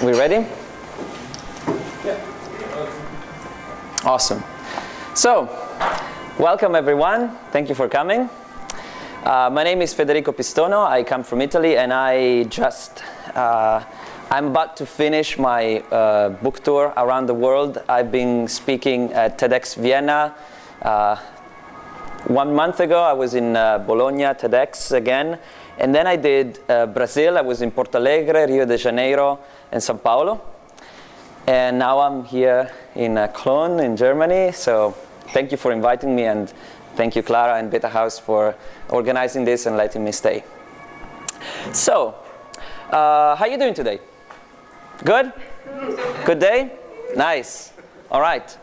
We ready? Yeah. Awesome. So, welcome everyone. Thank you for coming. My name is Federico Pistono. I come from Italy, and I'm about to finish my book tour around the world. I've been speaking at TEDx Vienna. 1 month ago, I was in Bologna, TEDx again. And then I did Brazil. I was in Porto Alegre, Rio de Janeiro, and São Paulo. And now I'm here in Cologne, in Germany. So thank you for inviting me, and thank you, Clara and Betahaus, for organizing this and letting me stay. So, how are you doing today? Good? Good day? Nice. All right.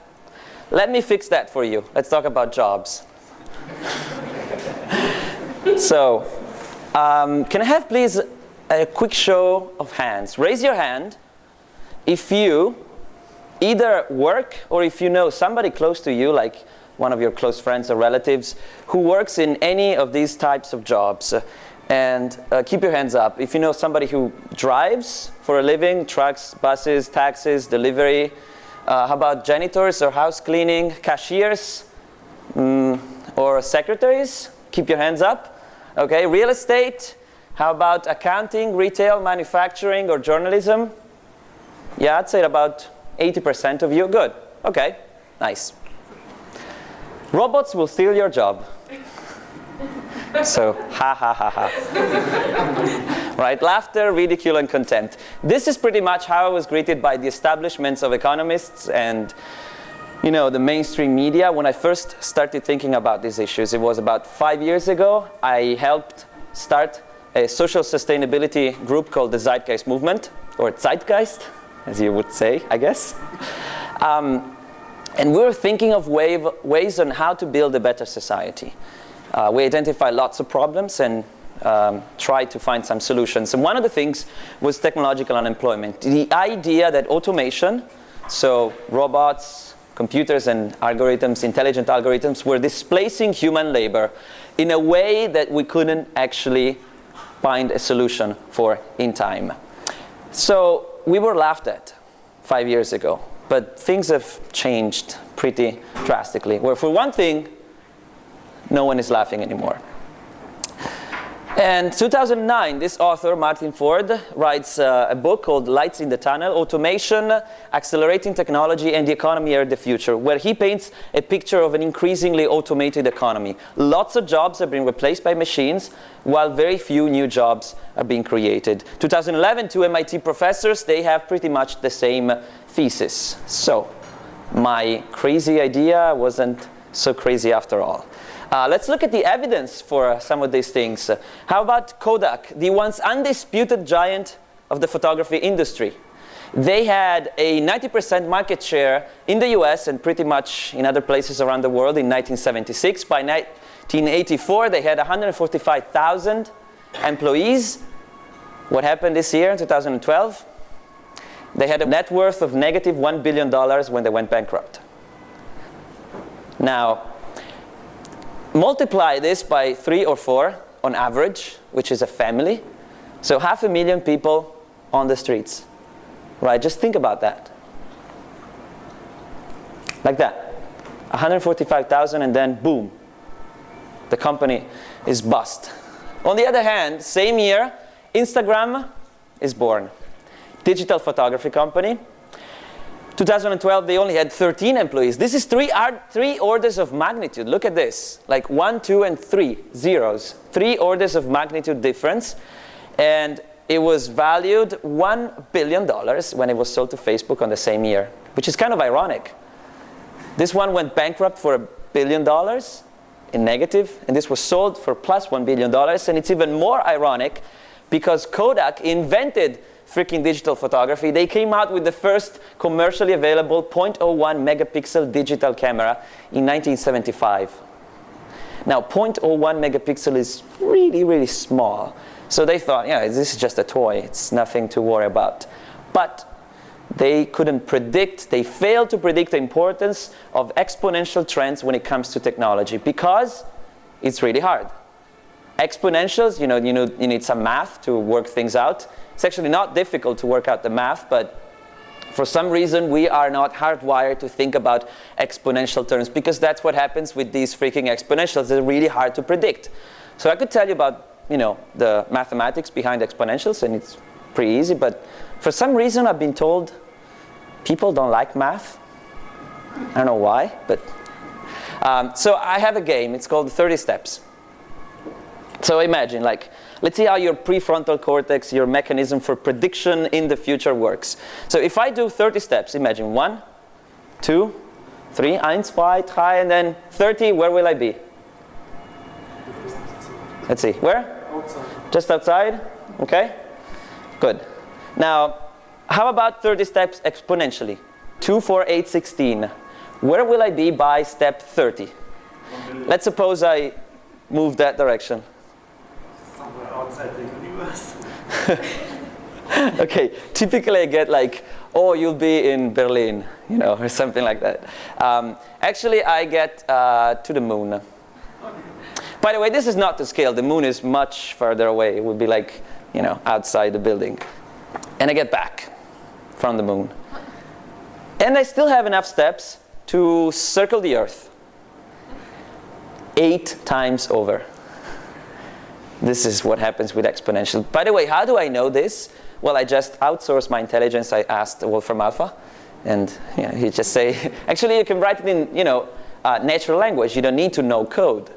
Let me fix that for you. Let's talk about jobs. So, can I have, please, a quick show of hands? Raise your hand if you either work or if you know somebody close to you, like one of your close friends or relatives, who works in any of these types of jobs. And keep your hands up. If you know somebody who drives for a living, trucks, buses, taxis, delivery. How about janitors or house cleaning, cashiers, or secretaries? Keep your hands up. Okay, real estate. How about accounting, retail, manufacturing, or journalism? Yeah, I'd say about 80% of you. Good. Okay, nice. Robots will steal your job. So, ha ha ha ha. Right, laughter, ridicule, and contempt. This is pretty much how I was greeted by the establishments of economists and, you know, the mainstream media when I first started thinking about these issues. It was about 5 years ago. I helped start a social sustainability group called the Zeitgeist Movement, or Zeitgeist, as you would say, I guess. And we were thinking of ways on how to build a better society. We identified lots of problems and tried to find some solutions. And one of the things was technological unemployment. The idea that automation, so robots, computers and algorithms, intelligent algorithms, were displacing human labor in a way that we couldn't actually find a solution for in time. So we were laughed at 5 years ago, but things have changed pretty drastically. Where for one thing, no one is laughing anymore. And 2009, this author, Martin Ford, writes a book called Lights in the Tunnel, Automation, Accelerating Technology, and the Economy of the Future, where he paints a picture of an increasingly automated economy. Lots of jobs are being replaced by machines, while very few new jobs are being created. 2011, 2 MIT professors, they have pretty much the same thesis. So, my crazy idea wasn't so crazy after all. Let's look at the evidence for some of these things. How about Kodak, the once undisputed giant of the photography industry? They had a 90% market share in the US and pretty much in other places around the world in 1976. By 1984, they had 145,000 employees. What happened this year, in 2012? They had a net worth of negative $1 billion when they went bankrupt. Now, multiply this by 3 or 4 on average, which is a family. So 500,000 people on the streets. Right, just think about that. Like that. 145,000 and then boom. The company is bust. On the other hand, same year, Instagram is born. Digital photography company. 2012, they only had 13 employees. This is three orders of magnitude. Look at this. Like 1, 2, and 3 zeros. 3 orders of magnitude difference. And it was valued $1 billion when it was sold to Facebook on the same year, which is kind of ironic. This one went bankrupt for $1 billion in negative, and this was sold for plus $1 billion. And it's even more ironic because Kodak invented freaking digital photography. They came out with the first commercially available 0.01 megapixel digital camera in 1975. Now, 0.01 megapixel is really, really small. So they thought, yeah, this is just a toy. It's nothing to worry about. But they couldn't predict, they failed to predict the importance of exponential trends when it comes to technology because it's really hard. Exponentials, you need some math to work things out. It's actually not difficult to work out the math, but for some reason we are not hardwired to think about exponential terms, because that's what happens with these freaking exponentials. They're really hard to predict. So I could tell you about, the mathematics behind exponentials, and it's pretty easy, but for some reason I've been told people don't like math. I don't know why, but so I have a game. It's called 30 steps. So imagine, let's see how your prefrontal cortex, your mechanism for prediction in the future works. So if I do 30 steps, imagine 1, 2, 3, 1, 2, 3, and then 30, where will I be? Let's see, where? Outside. Just outside? Okay, good. Now, how about 30 steps exponentially? 2, 4, 8, 16. Where will I be by step 30? Let's suppose I move that direction. Somewhere outside the universe. Okay, typically I get you'll be in Berlin, or something like that. Actually, I get to the moon. By the way, this is not to scale. The moon is much further away. It would be outside the building. And I get back from the moon. And I still have enough steps to circle the Earth 8 times over. This is what happens with exponential. By the way, how do I know this? Well, I just outsourced my intelligence. I asked Wolfram Alpha, and he just say, actually, you can write it in natural language. You don't need to know code.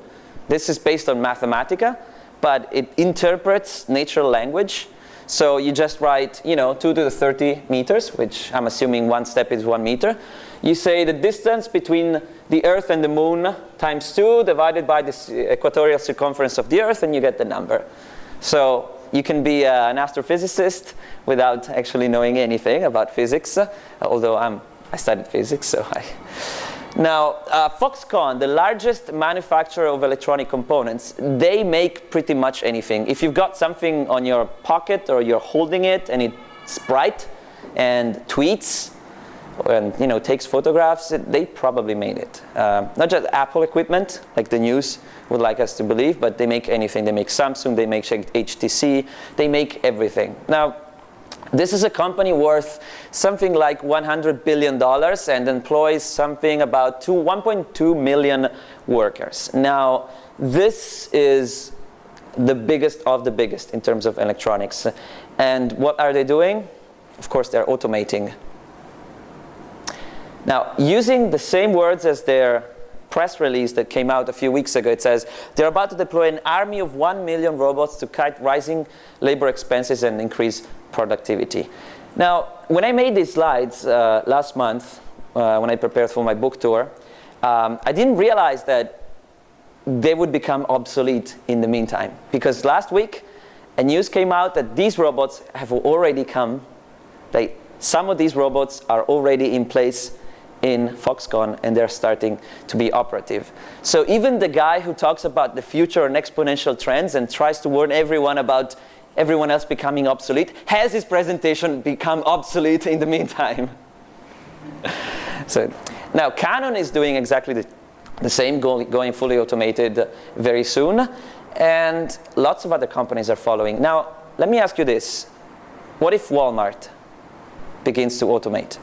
This is based on Mathematica, but it interprets natural language. So you just write, 2 to the 30 meters, which I'm assuming one step is 1 meter. You say the distance between the Earth and the Moon times 2 divided by the equatorial circumference of the Earth, and you get the number. So you can be an astrophysicist without actually knowing anything about physics, although I studied physics, so Now, Foxconn, the largest manufacturer of electronic components, they make pretty much anything. If you've got something on your pocket or you're holding it and it's bright and tweets and takes photographs, they probably made it. Not just Apple equipment, like the news would like us to believe, but they make anything. They make Samsung, they make HTC, they make everything. Now, this is a company worth something like $100 billion and employs something about 1.2 million workers. Now, this is the biggest of the biggest in terms of electronics. And what are they doing? Of course, they're automating. Now, using the same words as their press release that came out a few weeks ago, it says they're about to deploy an army of 1 million robots to cut rising labor expenses and increase productivity. Now, when I made these slides last month, when I prepared for my book tour, I didn't realize that they would become obsolete in the meantime. Because last week, a news came out that these robots have already come. Some of these robots are already in place in Foxconn, and they're starting to be operative. So even the guy who talks about the future and exponential trends and tries to warn everyone about everyone else becoming obsolete, has his presentation become obsolete in the meantime. So now Canon is doing exactly the same, going fully automated very soon, and lots of other companies are following. Now, let me ask you this. What if Walmart begins to automate?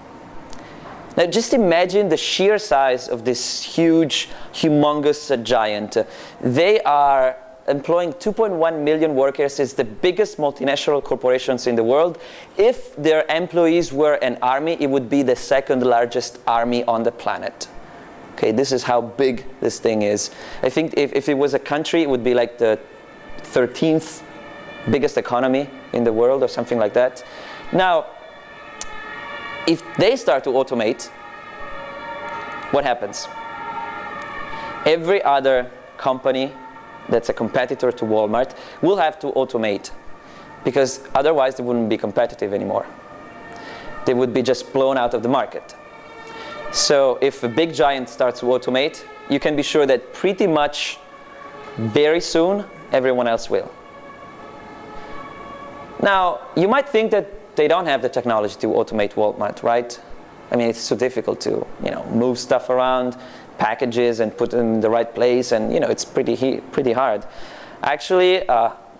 Now, just imagine the sheer size of this huge, humongous giant. They are employing 2.1 million workers. It's the biggest multinational corporations in the world. If their employees were an army, it would be the second largest army on the planet. Okay, this is how big this thing is. I think if it was a country, it would be like the 13th biggest economy in the world or something like that. Now, if they start to automate, what happens? Every other company that's a competitor to Walmart will have to automate, because otherwise they wouldn't be competitive anymore. They would be just blown out of the market. So if a big giant starts to automate, you can be sure that pretty much very soon everyone else will. Now, you might think that they don't have the technology to automate Walmart, right? I mean, it's so difficult to, move stuff around, packages, and put them in the right place, and it's pretty hard. Actually,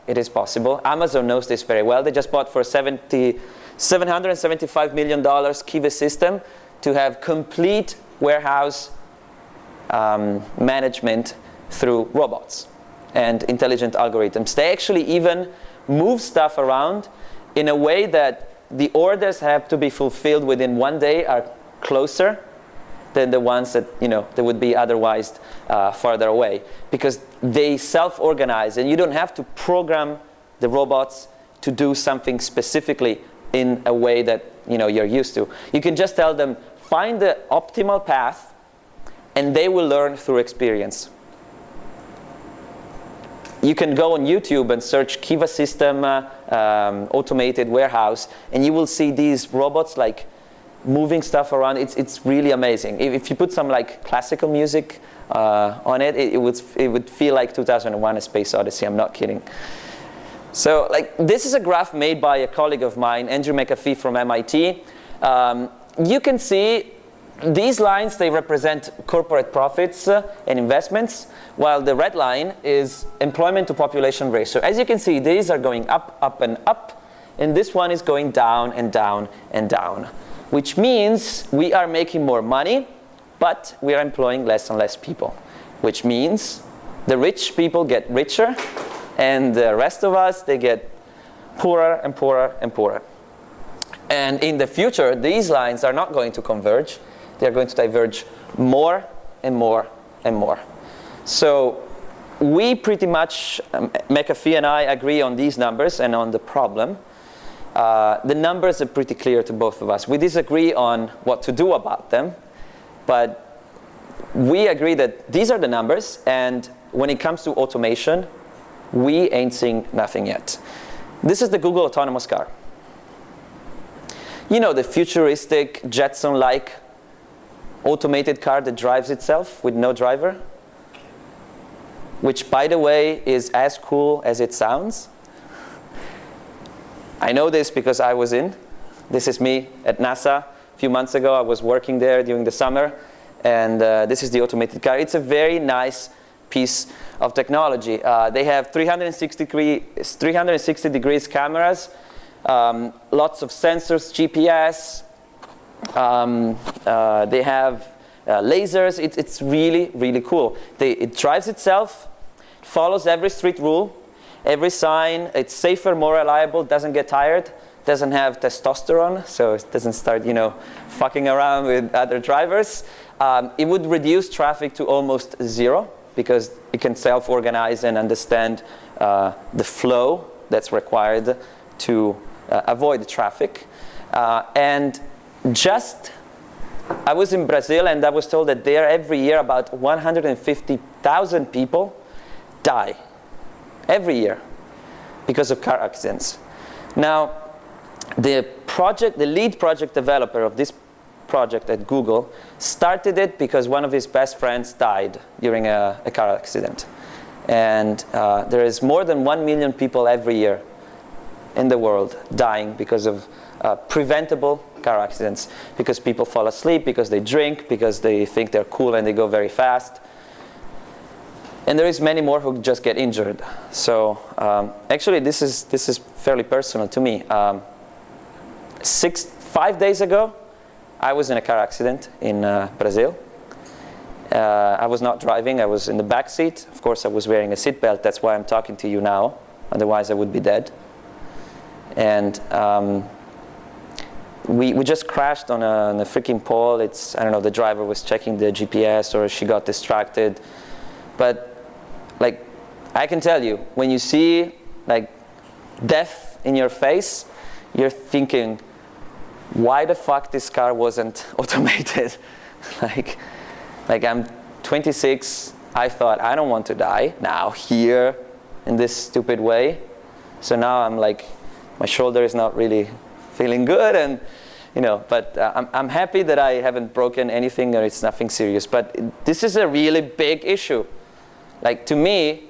it is possible. Amazon knows this very well. They just bought for $775 million Kiva system to have complete warehouse management through robots and intelligent algorithms. They actually even move stuff around in a way that the orders have to be fulfilled within 1 day are closer than the ones that, they would be otherwise farther away, because they self-organize, and you don't have to program the robots to do something specifically in a way that you're used to. You can just tell them, find the optimal path, and they will learn through experience. You can go on YouTube and search Kiva system automated warehouse, and you will see these robots like moving stuff around. It's really amazing. If you put some like classical music on it, it would feel like 2001: A Space Odyssey. I'm not kidding. So like this is a graph made by a colleague of mine, Andrew McAfee from MIT. You can see these lines, they represent corporate profits and investments, while the red line is employment to population ratio. As you can see, these are going up, up, and up, and this one is going down and down and down, which means we are making more money, but we are employing less and less people, which means the rich people get richer, and the rest of us, they get poorer and poorer and poorer. And in the future, these lines are not going to converge. They're going to diverge more and more and more. So we pretty much, McAfee and I, agree on these numbers and on the problem. The numbers are pretty clear to both of us. We disagree on what to do about them, but we agree that these are the numbers, and when it comes to automation, we ain't seeing nothing yet. This is the Google autonomous car. The futuristic, Jetson-like automated car that drives itself with no driver, which, by the way, is as cool as it sounds. I know this because I was in. This is me at NASA. A few months ago, I was working there during the summer, and this is the automated car. It's a very nice piece of technology. They have 360 degrees cameras, lots of sensors, GPS. They have lasers. It's really, really cool. It drives itself, follows every street rule, every sign. It's safer, more reliable, doesn't get tired, doesn't have testosterone, so it doesn't start, fucking around with other drivers. It would reduce traffic to almost zero because it can self-organize and understand the flow that's required to avoid traffic. And I was in Brazil, and I was told that there every year about 150,000 people die every year because of car accidents. Now, the lead project developer of this project at Google started it because one of his best friends died during a car accident. And there is more than 1 million people every year in the world dying because of preventable car accidents, because people fall asleep, because they drink, because they think they're cool and they go very fast. And there is many more who just get injured. So actually, this is fairly personal to me. 5 days ago, I was in a car accident in Brazil. I was not driving. I was in the back seat. Of course, I was wearing a seatbelt. That's why I'm talking to you now. Otherwise, I would be dead. And we just crashed on a freaking pole. I don't know, the driver was checking the GPS or she got distracted. But like, I can tell you, when you see like death in your face, you're thinking, why the fuck this car wasn't automated? like I'm 26, I thought I don't want to die now here in this stupid way. So now I'm like, my shoulder is not really feeling good, and but I'm happy that I haven't broken anything or it's nothing serious. But this is a really big issue. Like, to me,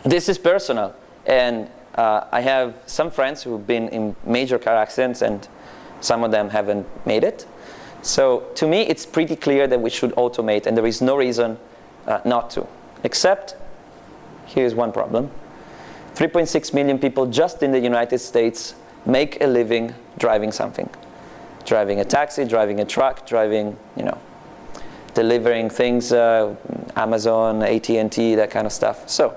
this is personal, and I have some friends who've been in major car accidents, and some of them haven't made it. So to me, it's pretty clear that we should automate, and there is no reason not to. Except, here's one problem. 3.6 million people just in the United States make a living driving something. Driving a taxi, driving a truck, driving, delivering things, Amazon, AT&T, that kind of stuff. So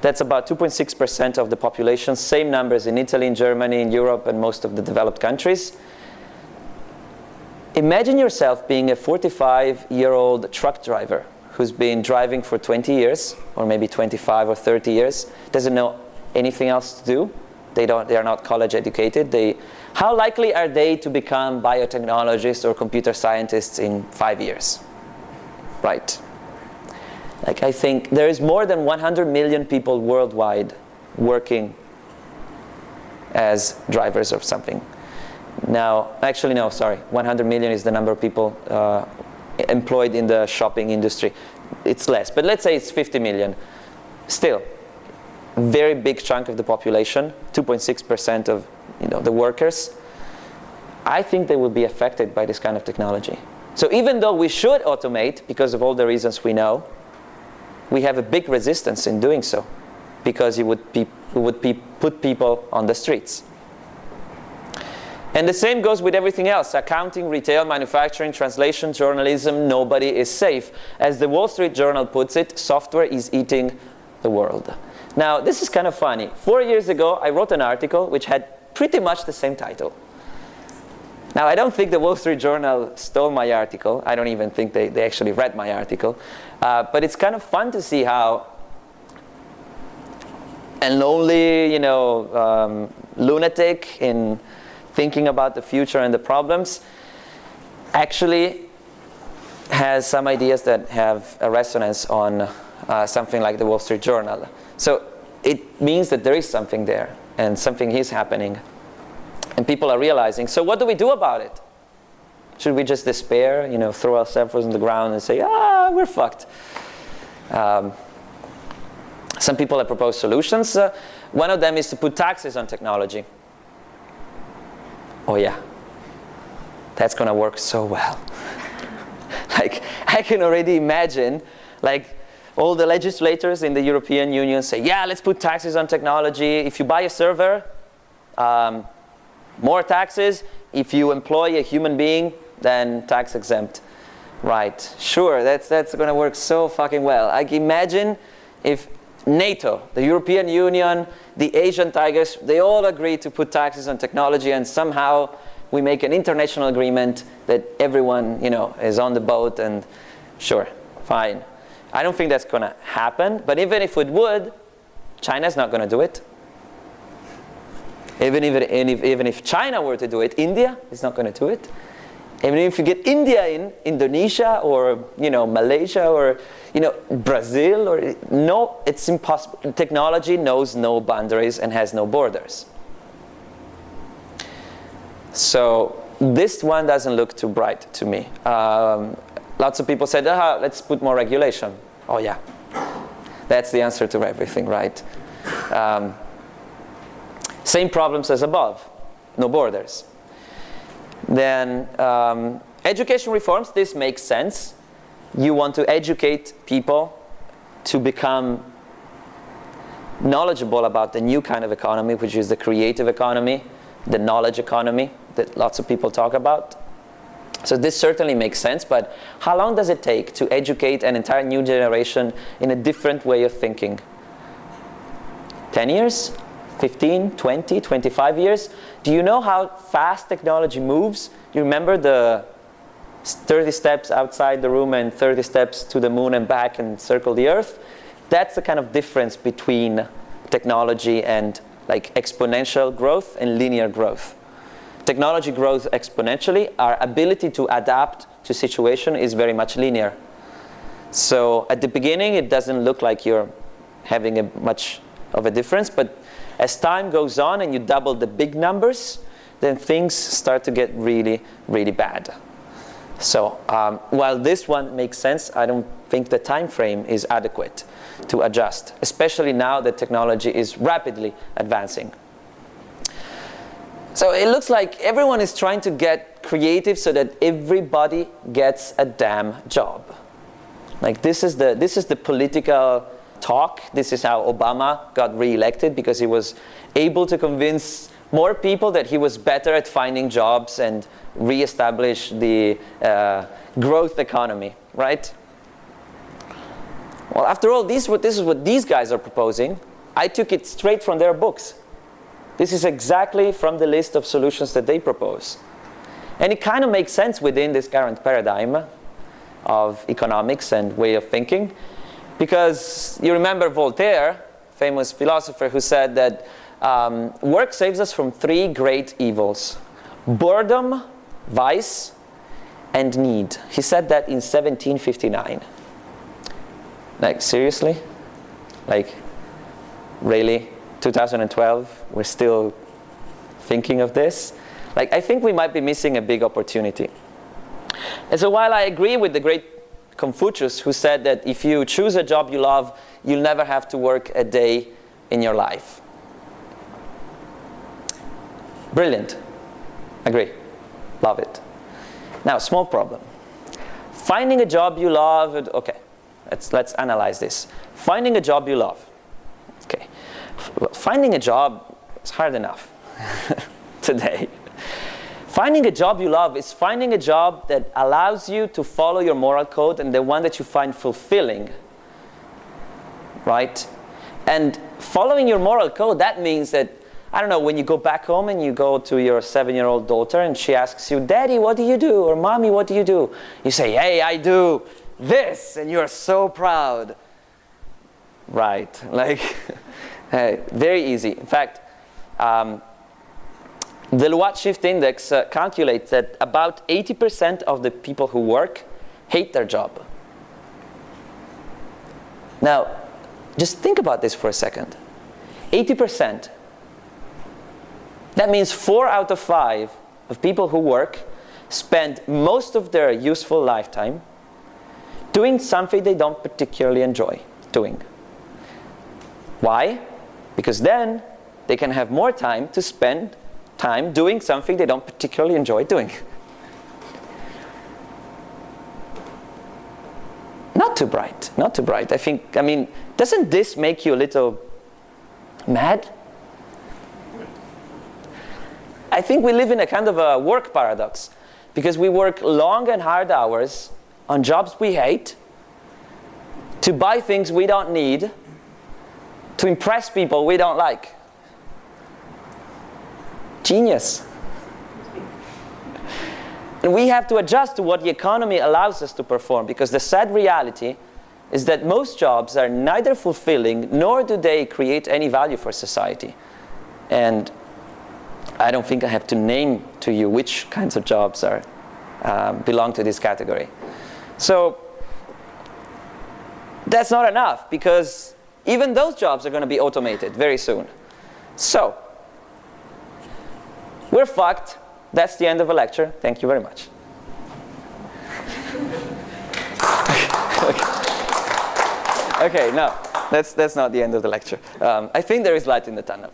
that's about 2.6% of the population. Same numbers in Italy, in Germany, in Europe, and most of the developed countries. Imagine yourself being a 45-year-old truck driver who's been driving for 20 years, or maybe 25 or 30 years, doesn't know anything else to do. They are not college educated. How likely are they to become biotechnologists or computer scientists in 5 years? Right. Like, I think there is more than 100 million people worldwide working as drivers of something. Now, actually no, sorry, 100 million is the number of people employed in the shopping industry. It's less, but let's say it's 50 million. Still, very big chunk of the population, 2.6% of the workers. I think they will be affected by this kind of technology. So even though we should automate because of all the reasons we know, we have a big resistance in doing so because it would put people on the streets. And the same goes with everything else. Accounting, retail, manufacturing, translation, journalism, nobody is safe. As the Wall Street Journal puts it, software is eating the world. Now, this is kind of funny. 4 years ago, I wrote an article which had pretty much the same title. Now, I don't think the Wall Street Journal stole my article. I don't even think they actually read my article. But it's kind of fun to see how a lonely, lunatic in thinking about the future and the problems actually has some ideas that have a resonance on something like the Wall Street Journal. So it means that there is something there and something is happening and people are realizing. So what do we do about it? Should we just despair, throw ourselves on the ground and say, we're fucked? Some people have proposed solutions. One of them is to put taxes on technology. Oh yeah, that's going to work so well. Like, I can already imagine, all the legislators in the European Union say, yeah, let's put taxes on technology. If you buy a server, more taxes. If you employ a human being, then tax exempt. Right, sure, that's going to work so fucking well. Like, imagine if NATO, the European Union, the Asian tigers, they all agree to put taxes on technology, and somehow we make an international agreement that everyone, is on the boat, and sure, fine. I don't think that's going to happen, but even if it would, China's not going to do it. Even if China were to do it, India is not going to do it. Even if you get India in, Indonesia or Malaysia or Brazil no, it's impossible. Technology knows no boundaries and has no borders. So this one doesn't look too bright to me. Lots of people said, let's put more regulation. Oh yeah, that's the answer to everything, right? Same problems as above, no borders. Then education reforms, this makes sense. You want to educate people to become knowledgeable about the new kind of economy, which is the creative economy, the knowledge economy that lots of people talk about. So this certainly makes sense, but how long does it take to educate an entire new generation in a different way of thinking? 10 years? 15, 20, 25 years? Do you know how fast technology moves? You remember the 30 steps outside the room and 30 steps to the moon and back and circle the earth? That's the kind of difference between technology and exponential growth and linear growth. Technology grows exponentially. Our ability to adapt to situation is very much linear. So at the beginning, it doesn't look like you're having much of a difference, but as time goes on and you double the big numbers, then things start to get really, really bad. So while this one makes sense, I don't think the time frame is adequate to adjust, especially now that technology is rapidly advancing. So it looks like everyone is trying to get creative so that everybody gets a damn job. This is the political talk. This is how Obama got re-elected, because he was able to convince more people that he was better at finding jobs and re-establish the growth economy, right? Well, after all, this is what these guys are proposing. I took it straight from their books. This is exactly from the list of solutions that they propose. And it kind of makes sense within this current paradigm of economics and way of thinking. Because you remember Voltaire, famous philosopher, who said that work saves us from three great evils: boredom, vice, and need. He said that in 1759. Like, seriously? Like, really? 2012, we're still thinking of this? Like, I think we might be missing a big opportunity. And so while I agree with the great Confucius, who said that if you choose a job you love, you'll never have to work a day in your life. Brilliant. Agree. Love it. Now, small problem. Finding a job you love, okay, let's analyze this. Finding a job you love. Okay. Finding a job is hard enough today. Finding a job you love is finding a job that allows you to follow your moral code and the one that you find fulfilling, right? And following your moral code, that means that, I don't know, when you go back home and you go to your 7-year-old daughter and she asks you, "Daddy, what do you do?" or "Mommy, what do you do?" You say, "Hey, I do this," and you're so proud. Right, like, very easy. In fact, the Luat Shift Index calculates that about 80% of the people who work hate their job. Now, just think about this for a second. 80%. That means 4 out of 5 of people who work spend most of their useful lifetime doing something they don't particularly enjoy doing. Why? Because then they can have more time to spend time doing something they don't particularly enjoy doing. Not too bright, not too bright. I mean, doesn't this make you a little mad? I think we live in a kind of a work paradox, because we work long and hard hours on jobs we hate, to buy things we don't need, to impress people we don't like. Genius. And we have to adjust to what the economy allows us to perform, because the sad reality is that most jobs are neither fulfilling nor do they create any value for society. And I don't think I have to name to you which kinds of jobs are belong to this category. So that's not enough, because even those jobs are going to be automated very soon. So we're fucked. That's the end of a lecture. Thank you very much. Okay, no, that's not the end of the lecture. I think there is light in the tunnel.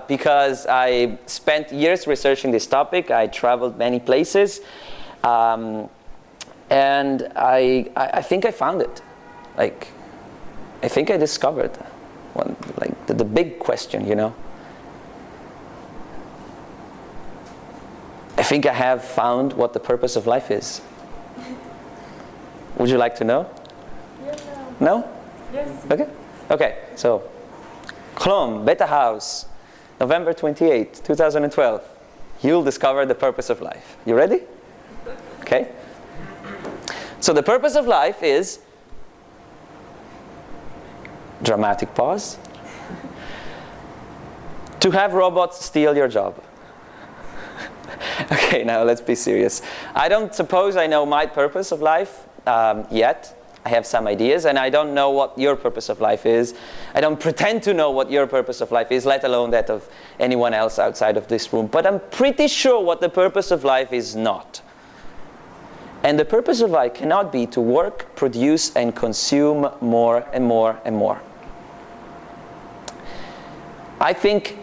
Because I spent years researching this topic. I traveled many places. And I think I found it. Like, I think I discovered one, like the big question, you know. I think I have found what the purpose of life is. Would you like to know? Yes. No? Yes. Okay. Okay. So, Cologne, Betahaus, November 28, 2012. You'll discover the purpose of life. You ready? Okay. So the purpose of life is, dramatic pause, to have robots steal your job. Okay, now let's be serious. I don't suppose I know my purpose of life yet. I have some ideas, and I don't know what your purpose of life is. I don't pretend to know what your purpose of life is, let alone that of anyone else outside of this room. But I'm pretty sure what the purpose of life is not. And the purpose of life cannot be to work, produce, and consume more and more and more. I think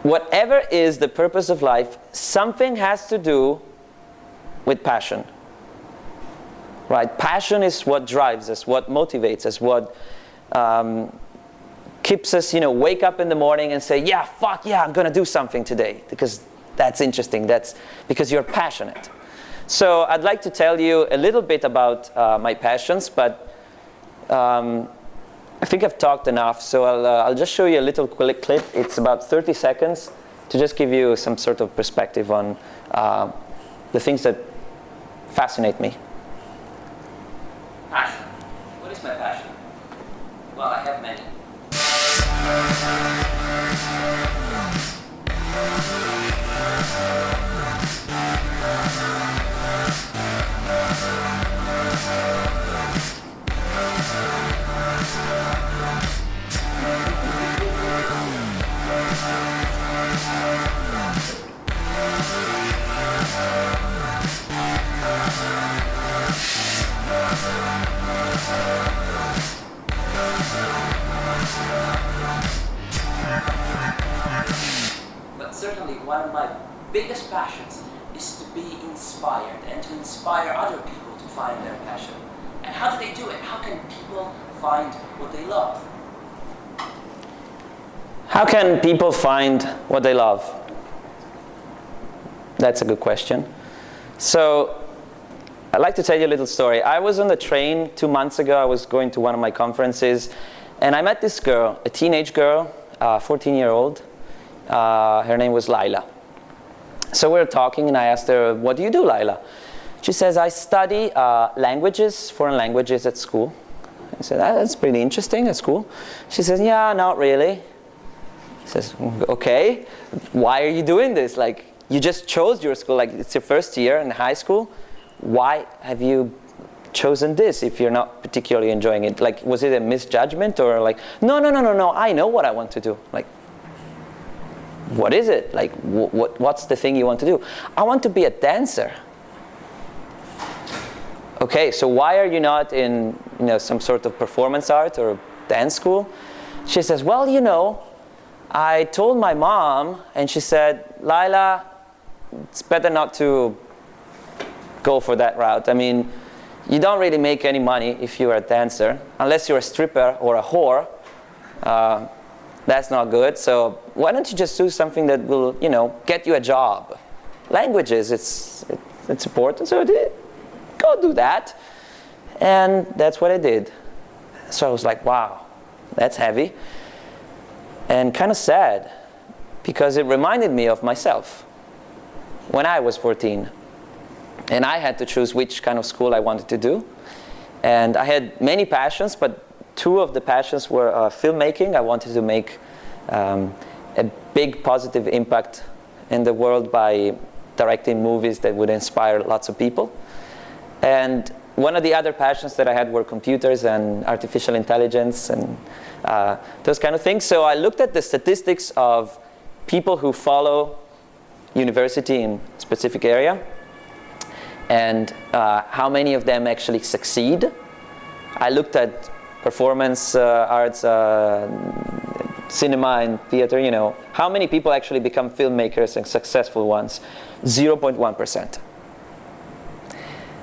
whatever is the purpose of life, something has to do with passion. Right? Passion is what drives us, what motivates us, what keeps us, wake up in the morning and say, yeah, fuck yeah, I'm going to do something today, because that's interesting. That's because you're passionate. So I'd like to tell you a little bit about my passions, but I think I've talked enough, so I'll just show you a little clip. It's about 30 seconds to just give you some sort of perspective on the things that fascinate me. Passion. What is my passion? Well, I have many. But certainly one of my biggest passions is to be inspired and to inspire other people to find their passion. And how do they do it? How can people find what they love? How can people find what they love? That's a good question. So I'd like to tell you a little story. I was on the train 2 months ago. I was going to one of my conferences, and I met this girl, a teenage girl, 14-year-old. Her name was Laila. So we were talking, and I asked her, what do you do, Laila? She says, I study languages, foreign languages at school. I said, that's pretty interesting, that's cool. She says, yeah, not really. I says, okay, why are you doing this? Like, you just chose your school, like it's your first year in high school. Why have you chosen this if you're not particularly enjoying it? Like, was it a misjudgment, or like, no, I know what I want to do. Like, what is it? Like, what's the thing you want to do? I want to be a dancer. Okay, so why are you not in some sort of performance art or dance school? She says, well, I told my mom, and she said, Laila, it's better not to go for that route. I mean, you don't really make any money if you're a dancer, unless you're a stripper or a whore. That's not good. So why don't you just do something that will, get you a job? Languages, it's important. So go do that. And that's what I did. So I was like, wow, that's heavy. And kind of sad, because it reminded me of myself when I was 14. And I had to choose which kind of school I wanted to do. And I had many passions, but 2 of the passions were filmmaking. I wanted to make a big positive impact in the world by directing movies that would inspire lots of people. And one of the other passions that I had were computers and artificial intelligence and those kind of things. So I looked at the statistics of people who follow university in a specific area, and how many of them actually succeed. I looked at performance arts, cinema and theater, how many people actually become filmmakers and successful ones? 0.1%.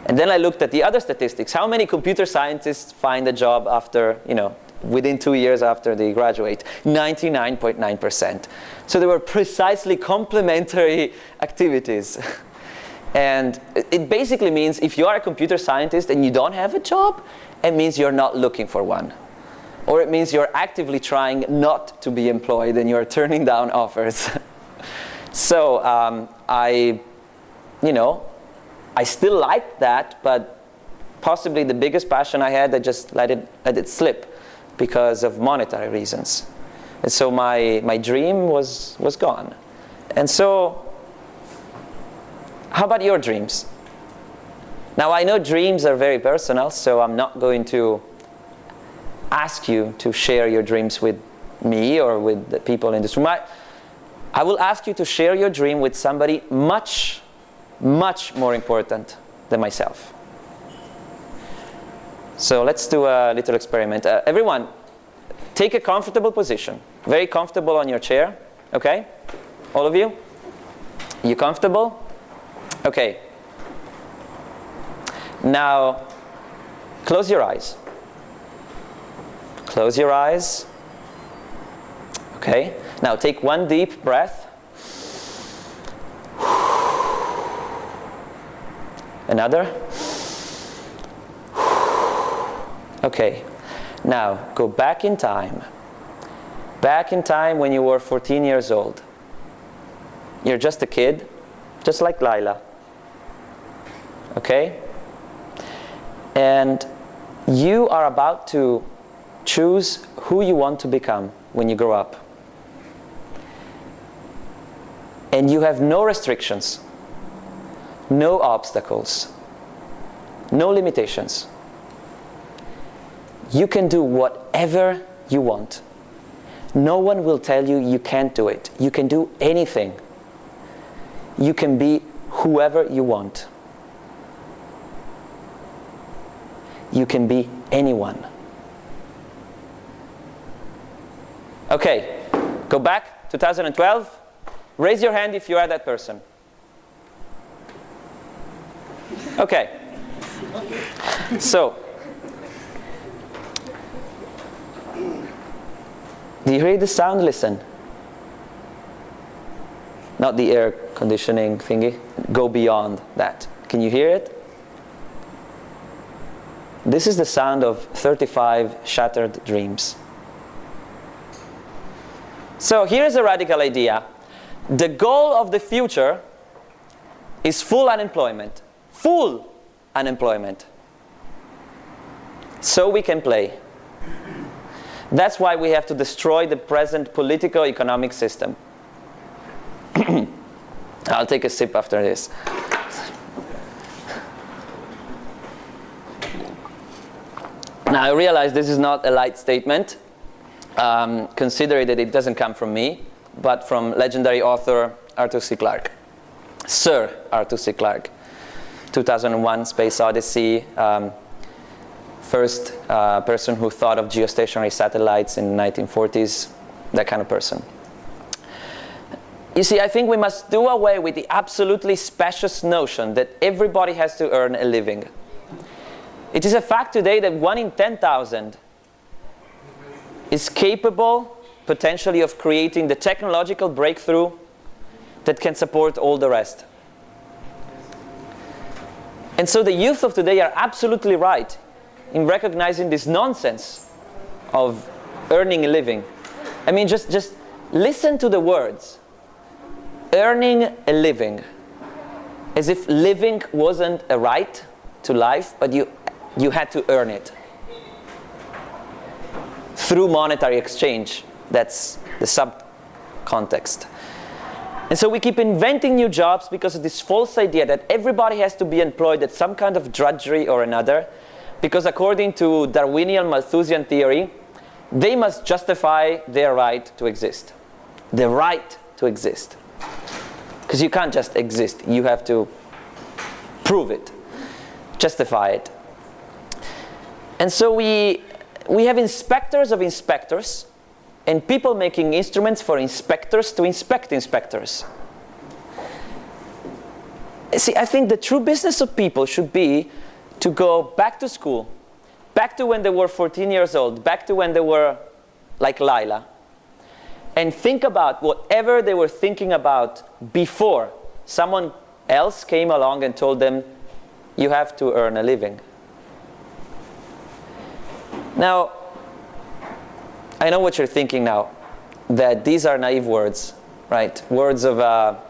And then I looked at the other statistics. How many computer scientists find a job after, within 2 years after they graduate? 99.9%. So they were precisely complementary activities. And it basically means if you are a computer scientist and you don't have a job, it means you're not looking for one. Or it means you're actively trying not to be employed and you're turning down offers. So I still liked that, but possibly the biggest passion I had, I just let it slip because of monetary reasons. And so my dream was gone. And so, how about your dreams? Now, I know dreams are very personal, so I'm not going to ask you to share your dreams with me or with the people in this room. I will ask you to share your dream with somebody much, much more important than myself. So let's do a little experiment. Everyone, take a comfortable position. Very comfortable on your chair, okay? All of you? You comfortable? Okay. Now, close your eyes. Close your eyes. Okay, now take one deep breath. Another. Okay, now go back in time. Back in time when you were 14 years old. You're just a kid, just like Lila. Okay? And you are about to choose who you want to become when you grow up. And you have no restrictions, no obstacles, no limitations. You can do whatever you want. No one will tell you you can't do it. You can do anything. You can be whoever you want. You can be anyone. Okay, go back, 2012. Raise your hand if you are that person. Okay. So, do you hear the sound? Listen. Not the air conditioning thingy. Go beyond that. Can you hear it? This is the sound of 35 shattered dreams. So here's a radical idea. The goal of the future is full unemployment. Full unemployment. So we can play. That's why we have to destroy the present political economic system. I'll take a sip after this. Now I realize this is not a light statement, considering that it doesn't come from me, but from legendary author Arthur C. Clarke. Sir Arthur C. Clarke. 2001 Space Odyssey, first person who thought of geostationary satellites in the 1940s, that kind of person. You see, I think we must do away with the absolutely specious notion that everybody has to earn a living. It is a fact today that 1 in 10,000 is capable, potentially, of creating the technological breakthrough that can support all the rest. And so the youth of today are absolutely right in recognizing this nonsense of earning a living. I mean, just listen to the words. Earning a living. As if living wasn't a right to life, but you had to earn it. Through monetary exchange. That's the sub-context. And so we keep inventing new jobs because of this false idea that everybody has to be employed at some kind of drudgery or another, because according to Darwinian Malthusian theory, they must justify their right to exist. The right to exist. Because you can't just exist, you have to prove it, justify it. And so we have inspectors of inspectors, and people making instruments for inspectors to inspect inspectors. See, I think the true business of people should be to go back to school, back to when they were 14 years old, back to when they were like Lila, and think about whatever they were thinking about before someone else came along and told them, you have to earn a living. Now, I know what you're thinking now, that these are naive words, right? Words of a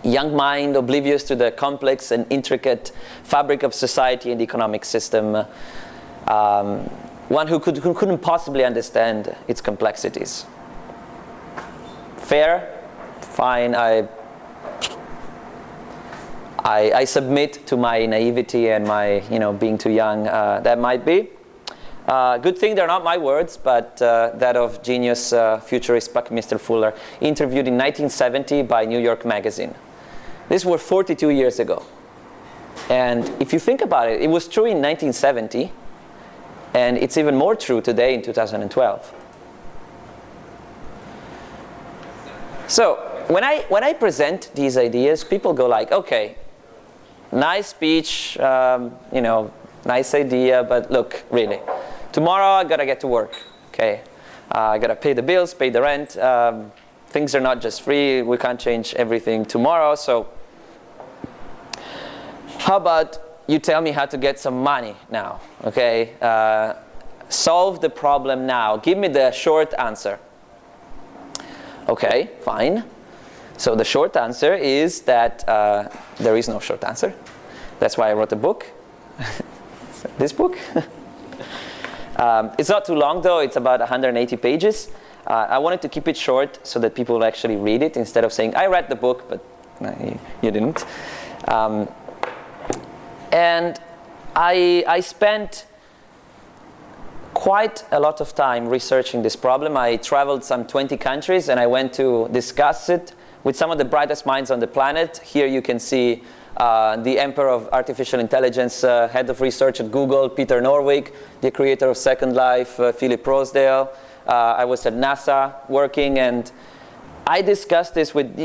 young mind oblivious to the complex and intricate fabric of society and the economic system. One who couldn't possibly understand its complexities. Fair, fine, I submit to my naivety and my being too young, that might be. Good thing they're not my words, but that of genius futurist Buckminster Fuller, interviewed in 1970 by New York Magazine. These were 42 years ago. And if you think about it, it was true in 1970, and it's even more true today in 2012. So when I present these ideas, people go like, okay, nice speech, nice idea, but look, really, tomorrow I gotta get to work. Okay, I gotta pay the bills, pay the rent. Things are not just free. We can't change everything tomorrow. So how about you tell me how to get some money now? Okay, solve the problem now. Give me the short answer. Okay, fine. So the short answer is that there is no short answer. That's why I wrote a book. This book. It's not too long though. It's about 180 pages. I wanted to keep it short so that people will actually read it instead of saying, I read the book, but no, you didn't. And I spent quite a lot of time researching this problem. I traveled some 20 countries and I went to discuss it with some of the brightest minds on the planet. Here you can see the Emperor of Artificial Intelligence, Head of Research at Google, Peter Norvig, the creator of Second Life, Philip Rosedale. I was at NASA working, and I discussed this with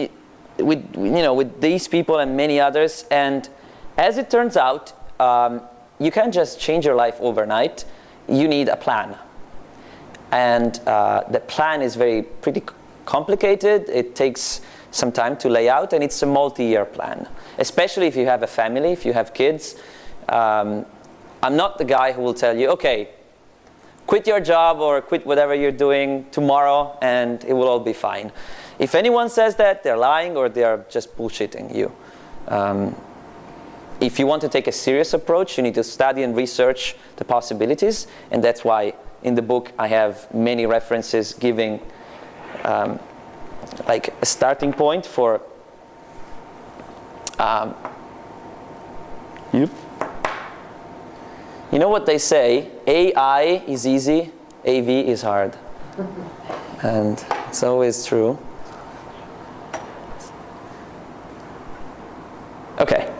these people and many others. And as it turns out, you can't just change your life overnight. You need a plan. And the plan is pretty complicated. It takes some time to lay out, and it's a multi-year plan, especially if you have a family, if you have kids. I'm not the guy who will tell you, okay, quit your job or quit whatever you're doing tomorrow and it will all be fine. If anyone says that, they're lying or they're just bullshitting you. If you want to take a serious approach, you need to study and research the possibilities, and that's why in the book I have many references giving like a starting point for you know what they say, AI is easy, AV is hard. And it's always true. Okay.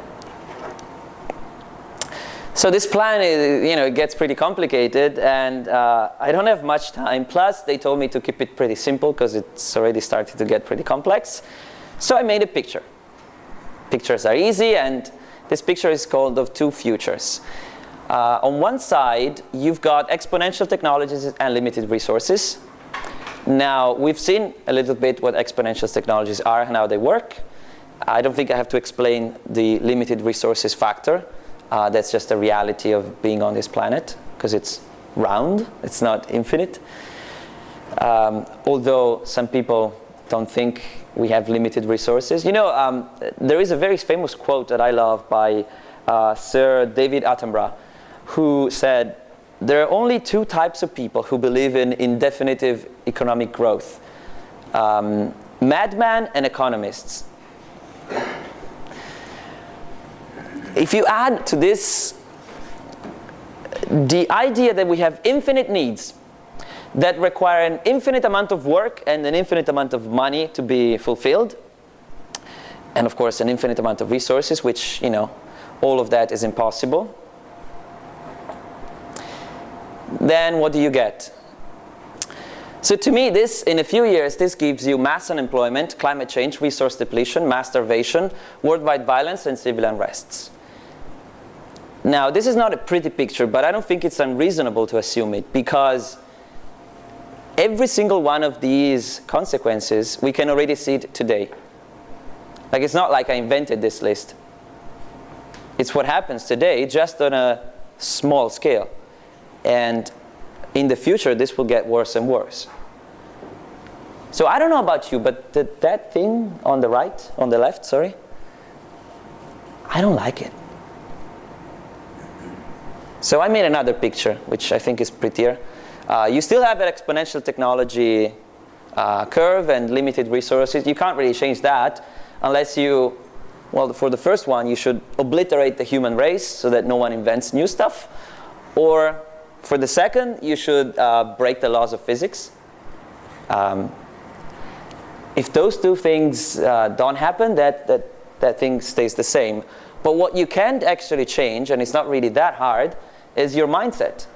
So this plan is, it gets pretty complicated, and I don't have much time. Plus, they told me to keep it pretty simple because it's already starting to get pretty complex. So I made a picture. Pictures are easy, and this picture is called of two futures. On one side, you've got exponential technologies and limited resources. Now, we've seen a little bit what exponential technologies are and how they work. I don't think I have to explain the limited resources factor. That's just a reality of being on this planet, because it's round, it's not infinite. Although some people don't think we have limited resources. There is a very famous quote that I love by Sir David Attenborough, who said, there are only two types of people who believe in indefinite economic growth. Madmen and economists. If you add to this the idea that we have infinite needs that require an infinite amount of work and an infinite amount of money to be fulfilled, and of course an infinite amount of resources, which, all of that is impossible, then what do you get? So to me, in a few years, this gives you mass unemployment, climate change, resource depletion, mass starvation, worldwide violence, and civil unrests. Now, this is not a pretty picture, but I don't think it's unreasonable to assume it, because every single one of these consequences, we can already see it today. Like, it's not like I invented this list. It's what happens today, just on a small scale. And in the future, this will get worse and worse. So I don't know about you, but that thing on the left, I don't like it. So I made another picture, which I think is prettier. You still have an exponential technology curve and limited resources. You can't really change that unless for the first one, you should obliterate the human race so that no one invents new stuff. Or for the second, you should break the laws of physics. If those two things don't happen, that thing stays the same. But what you can't actually change, and it's not really that hard, is your mindset,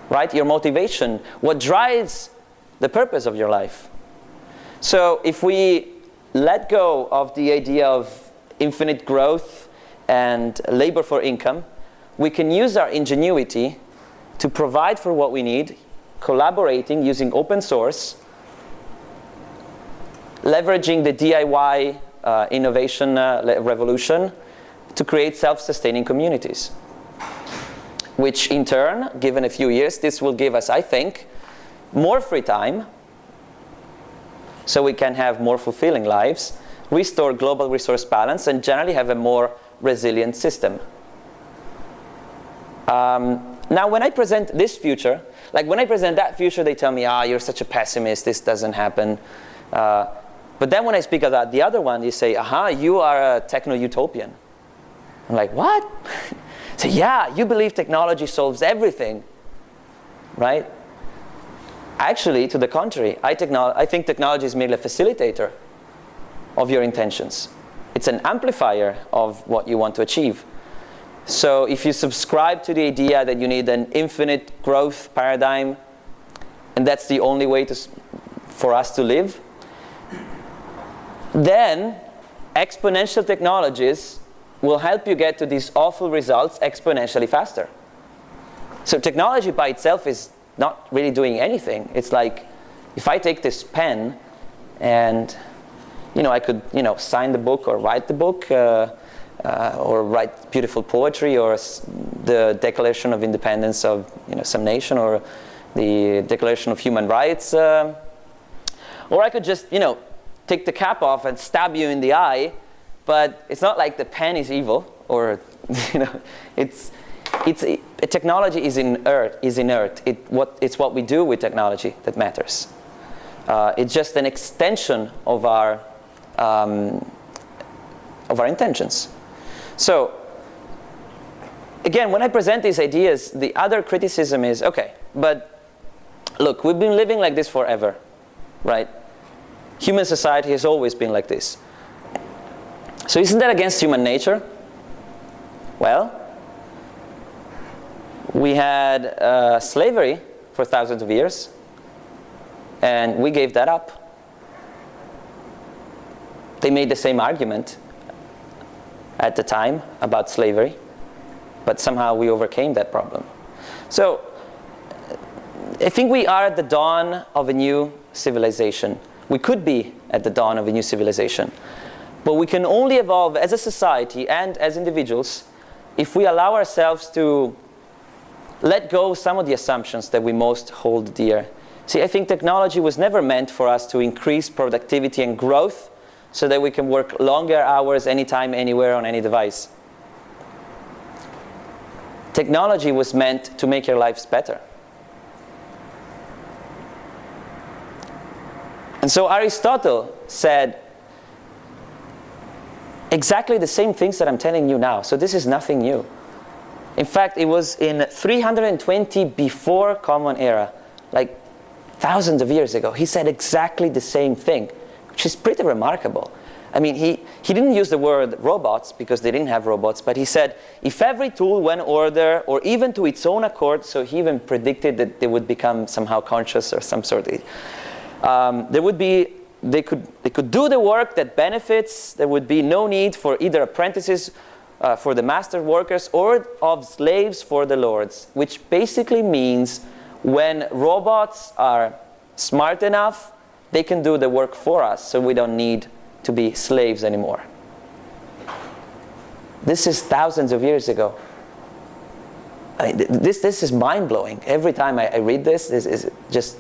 right? Your motivation, what drives the purpose of your life. So if we let go of the idea of infinite growth and labor for income, we can use our ingenuity to provide for what we need collaborating using open source, leveraging the DIY innovation revolution to create self-sustaining communities. Which in turn, given a few years, this will give us, I think, more free time so we can have more fulfilling lives, restore global resource balance, and generally have a more resilient system. Now, when I present this future, like when I present that future, they tell me, you're such a pessimist, this doesn't happen. But then when I speak about the other one, they say, you are a techno-utopian. I'm like, what? So yeah, you believe technology solves everything, right? Actually, to the contrary, I think technology is merely a facilitator of your intentions. It's an amplifier of what you want to achieve. So if you subscribe to the idea that you need an infinite growth paradigm, and that's the only way for us to live, then exponential technologies will help you get to these awful results exponentially faster. So technology by itself is not really doing anything. It's like, if I take this pen and, I could, sign the book or write the book, or write beautiful poetry, or the Declaration of Independence of, some nation, or the Declaration of Human Rights, or I could just, take the cap off and stab you in the eye. But it's not like the pen is evil, or technology is inert. It's what we do with technology that matters. It's just an extension of our intentions. So again, when I present these ideas, the other criticism is, okay, but look, we've been living like this forever, right? Human society has always been like this. So isn't that against human nature? Well, we had slavery for thousands of years, and we gave that up. They made the same argument at the time about slavery, but somehow we overcame that problem. So I think we are at the dawn of a new civilization. We could be at the dawn of a new civilization. But we can only evolve as a society and as individuals if we allow ourselves to let go of some of the assumptions that we most hold dear. See, I think technology was never meant for us to increase productivity and growth so that we can work longer hours anytime, anywhere, on any device. Technology was meant to make your lives better. And so Aristotle said exactly the same things that I'm telling you now. So this is nothing new. In fact, it was in 320 before Common Era, like thousands of years ago. He said exactly the same thing, which is pretty remarkable. I mean, he didn't use the word robots because they didn't have robots, but he said if every tool went order or even to its own accord, so he even predicted that they would become somehow conscious or some sort of, they could do the work that benefits. There would be no need for either apprentices for the master workers or of slaves for the lords, which basically means when robots are smart enough, they can do the work for us, so we don't need to be slaves anymore. This is thousands of years ago. I mean, this is mind-blowing. Every time I read this is just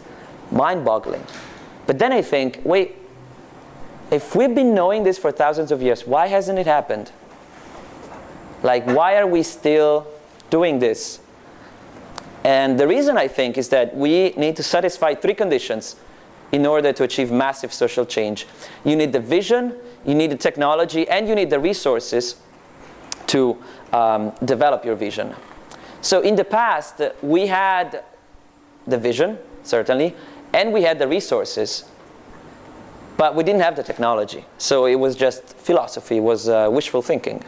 mind-boggling. But then I think, wait, if we've been knowing this for thousands of years, why hasn't it happened? Like, why are we still doing this? And the reason, I think, is that we need to satisfy three conditions in order to achieve massive social change. You need the vision, you need the technology, and you need the resources to develop your vision. So in the past, we had the vision, certainly, and we had the resources, but we didn't have the technology. So it was just philosophy, it was wishful thinking.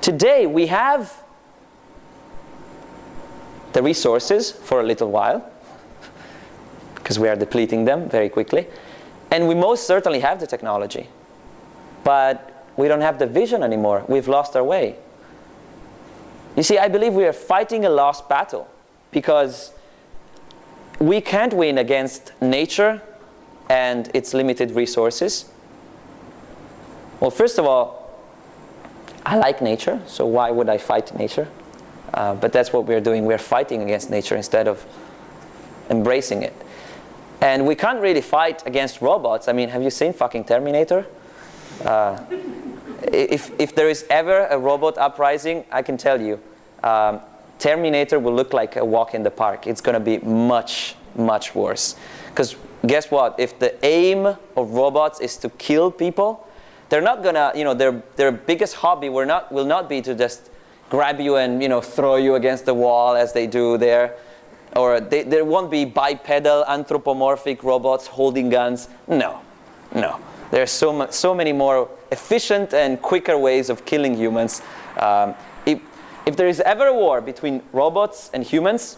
Today, we have the resources for a little while, because we are depleting them very quickly, and we most certainly have the technology, but we don't have the vision anymore. We've lost our way. You see, I believe we are fighting a lost battle, because we can't win against nature and its limited resources. Well, first of all, I like nature, so why would I fight nature? But that's what we're doing. We're fighting against nature instead of embracing it. And we can't really fight against robots. I mean, have you seen fucking Terminator? If there is ever a robot uprising, I can tell you, Terminator will look like a walk in the park. It's going to be much, much worse. Because guess what? If the aim of robots is to kill people, they're not going to, their biggest hobby will not be to just grab you and, throw you against the wall as they do there. Or there won't be bipedal anthropomorphic robots holding guns. No. There are so many more efficient and quicker ways of killing humans. If there is ever a war between robots and humans,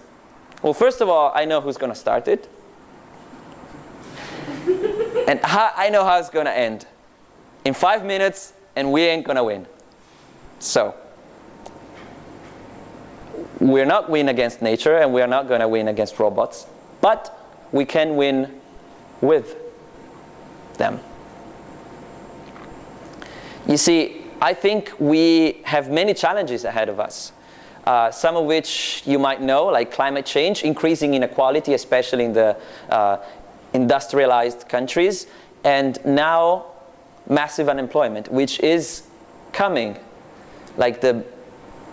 well, first of all, I know who's going to start it. And I know how it's going to end. In 5 minutes, and we ain't going to win. So, we're not win against nature, and we are not going to win against robots. But we can win with them. You see, I think we have many challenges ahead of us. Some of which you might know, like climate change, increasing inequality, especially in the industrialized countries, and now massive unemployment, which is coming. Like the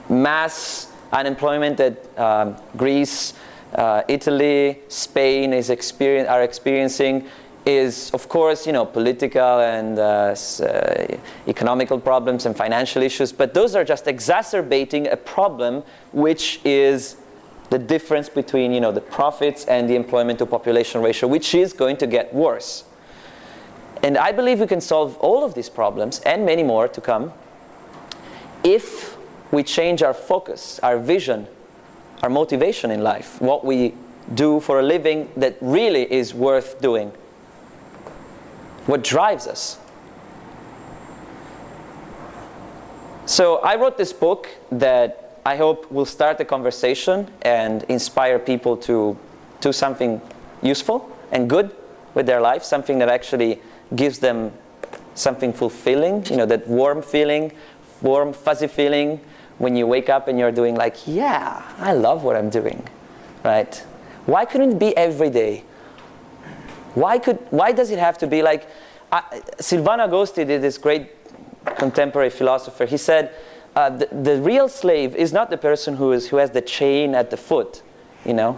mass unemployment that Greece, Italy, Spain are experiencing is, of course, political and economical problems and financial issues, but those are just exacerbating a problem which is the difference between, the profits and the employment to population ratio, which is going to get worse. And I believe we can solve all of these problems and many more to come if we change our focus, our vision, our motivation in life, what we do for a living that really is worth doing. What drives us. So I wrote this book that I hope will start a conversation and inspire people to do something useful and good with their life, something that actually gives them something fulfilling, that warm feeling, warm, fuzzy feeling when you wake up and you're doing like, yeah, I love what I'm doing, right? Why couldn't it be every day? Why does it have to be like, Silvano Agosti did this great contemporary philosopher. He said, the real slave is not the person who has the chain at the foot, The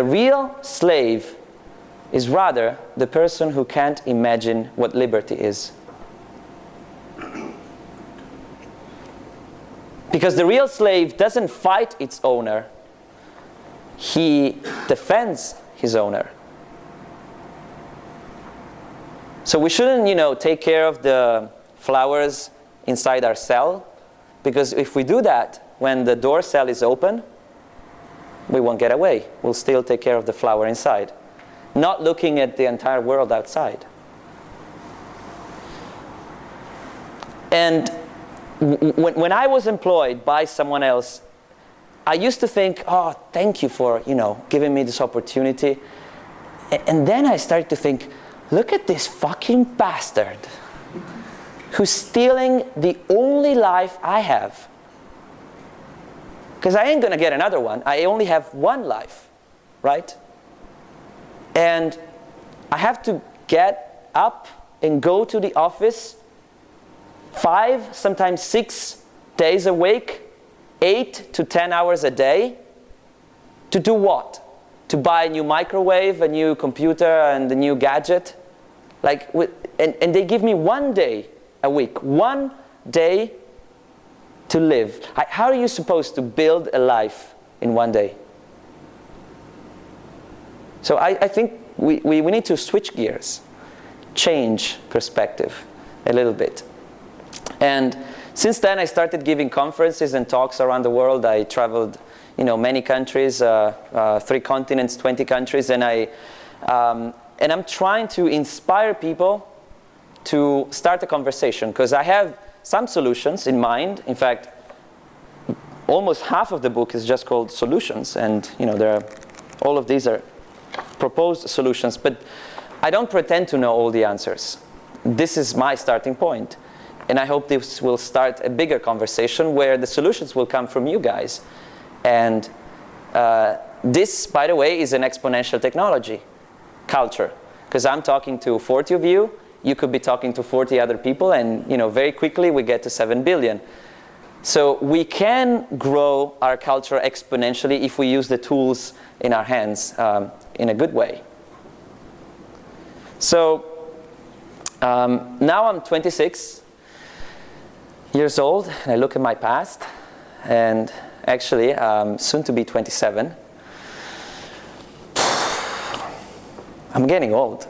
real slave is rather the person who can't imagine what liberty is. Because the real slave doesn't fight its owner. He defends his owner. So we shouldn't, take care of the flowers inside our cell, because if we do that, when the door cell is open, we won't get away. We'll still take care of the flower inside, not looking at the entire world outside. And when I was employed by someone else, I used to think, oh, thank you for, giving me this opportunity. And then I started to think, look at this fucking bastard who's stealing the only life I have. Because I ain't going to get another one. I only have one life, right? And I have to get up and go to the office 5, sometimes 6 days a week, 8 to 10 hours a day. To do what? To buy a new microwave, a new computer, and a new gadget? And they give me 1 day a week, 1 day to live. How are you supposed to build a life in 1 day? So I think we need to switch gears, change perspective a little bit. And since then, I started giving conferences and talks around the world. I traveled, many countries, 3 continents, 20 countries, and I'm trying to inspire people to start a conversation, because I have some solutions in mind. In fact, almost half of the book is just called solutions, and there are All of these are proposed solutions, but I don't pretend to know all the answers. This is my starting point. And I hope this will start a bigger conversation where the solutions will come from you guys. And this, by the way, is an exponential technology culture. Because I'm talking to 40 of you, you could be talking to 40 other people, and very quickly we get to 7 billion. So we can grow our culture exponentially if we use the tools in our hands in a good way. So now I'm 26 years old, and I look at my past, and actually soon to be 27. I'm getting old.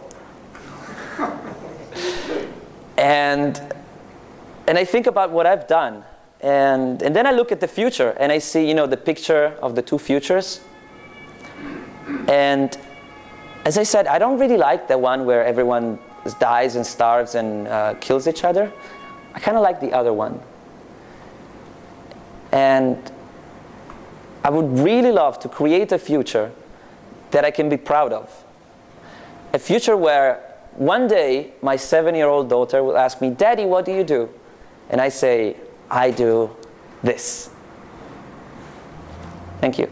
And I think about what I've done, and then I look at the future, and I see the picture of the two futures. And as I said, I don't really like the one where everyone dies and starves and kills each other. I kind of like the other one. And I would really love to create a future that I can be proud of. A future where one day my 7-year-old daughter will ask me, "Daddy, what do you do?" And I say, "I do this." Thank you.